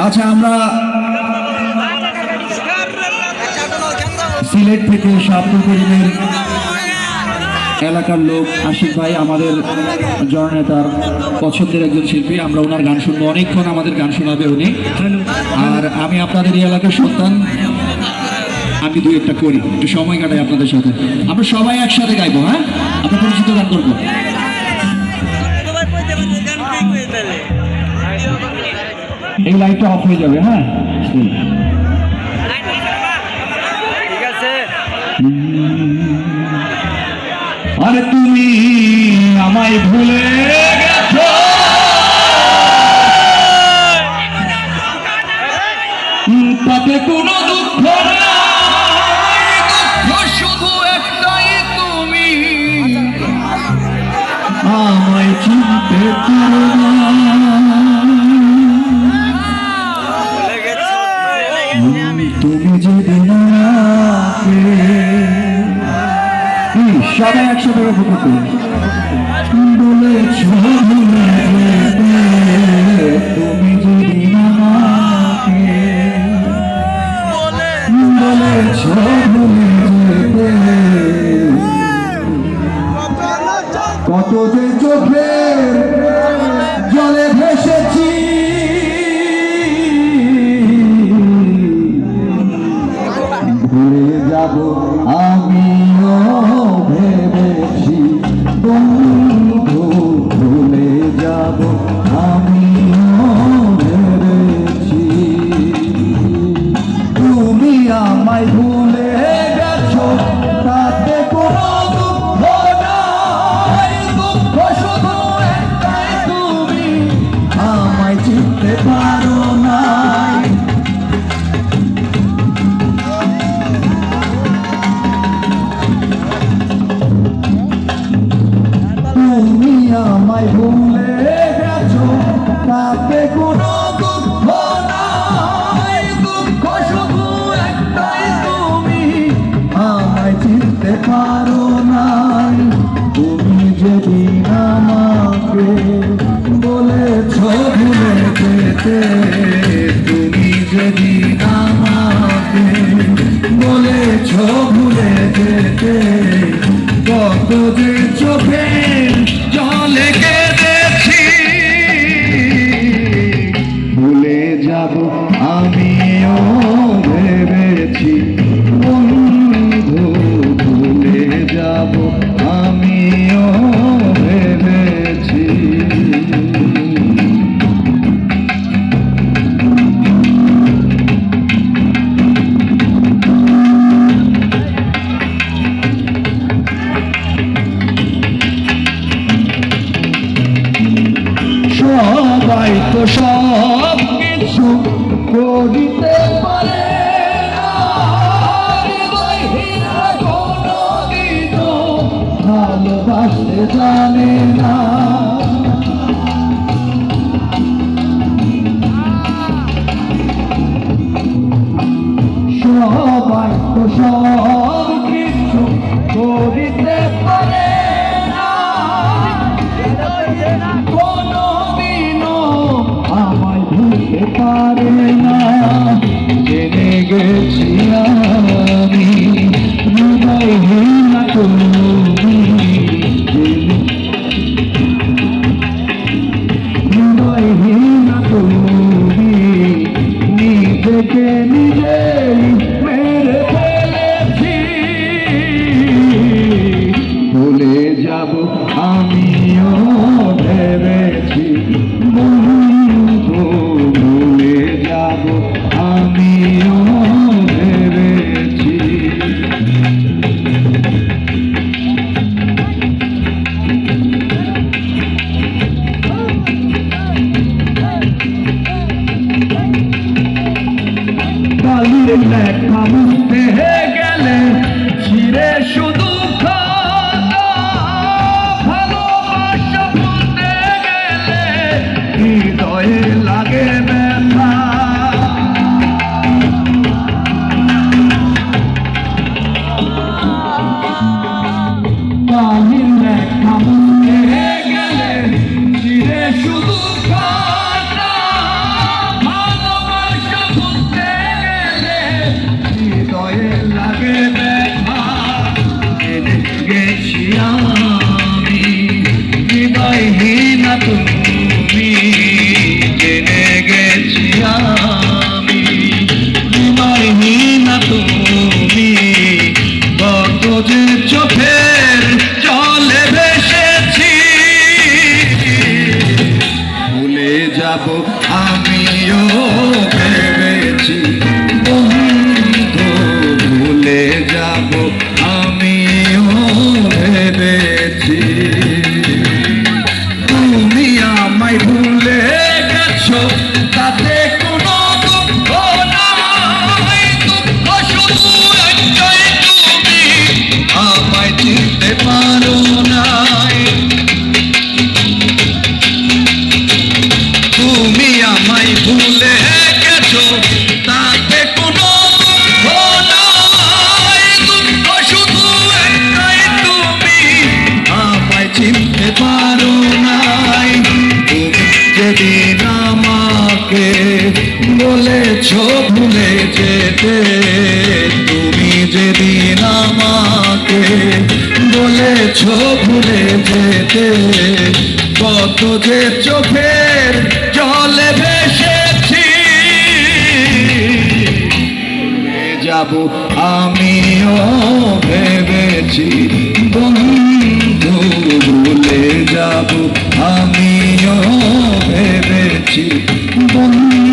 আচ্ছা, আমরা সিলেট থেকে শাহপুর করিমের এলাকার লোক আশিক ভাই আমাদের জননেতার পছন্দের একজন শিল্পী। আমরা ওনার গান শুনবো, অনেকক্ষণ আমাদের গান শোনাবে উনি। আর আমি আপনাদের এই এলাকার সন্তান, আমি দুই একটা করি, একটু সময় কাটাই আপনাদের সাথে। আমরা সবাই একসাথে গাইবো, হ্যাঁ? আমরা পরিচিত গান করবো। এই লাইটটা অফ হয়ে যাবে, হ্যাঁ? ঠিক আছে। আরে তুমি আমায় ভুলে গেছো, তাতে কোনো দুঃখ নাই, দুঃখ শুধু একটাই, তুমি আমায় চিনতে পারো না। তুমি যেদিন সবাই একসাথে বলেছ তুমি যেদিন আমাকে বলেছ কত যে চোখের জলে ভেসেছি, ভুলে যাব আমিও ভেবেছি, বন্ধু ভুলে যাব আমিও ভেবেছি। তুমি আমায় ভুলে গেছো, তাতে কোনো দুঃখ নাই, দুঃখ শুধু একটাই, তুমি আমায় চিনতে পারো না। তুমি আমায় ভুলে গেছো, তাতে কোনো দুঃখ নাই, দুঃখ শুধু একটাই, তুমি আমায় চিনতে পারো নাই। তুমি যেদিন আমাকে বলেছ ভুলে যেতে, তুমি যেদিন আমাকে বলেছ ভুলে যেতে, কত যে চোখে জলে কেঁদেছি, ভুলে যাব আমিও ভেবেছি, বন্ধু ভুলে যাব আমিও ভেবেছি। সবাই তো সব কিছু করিতে পারে না, হৃদয়হীনরা কোনোদিনও ভালোবাসতে জানে না। সবাই তো সব কিছু করিতে পারে না, কোনোদিনও আমায় ভুলতে পারে না। জেনে গেছি আমি হৃদয়হীন তুমি, হৃদয়হীন তুমি, নিজেকে নিজেই মেরে ফেলেছি, ভুলে যাব আমিও ভেবেছি, বন্ধু ভুলে যাব আমিও ভেবেছি। কালির লেখা বুঝতে গেলে ছিঁড়ে শুধু ভালোবাসা বলতে গেলে হৃদয়ে লাগে ব্যথা। কালির লেখা বুঝতে গেলে ছিঁড়ে শুধু ভালোবাসা বলেছো ভুলে যেতে তুমি যেদিন আমাকে বলেছো ভুলে যেতে কত যে চোখের জলে ভেসেছি ভুলে যাব আমিও ভেবেছি বন্ধু ভুলে যাব আমিও ভেবেছি বন্ধু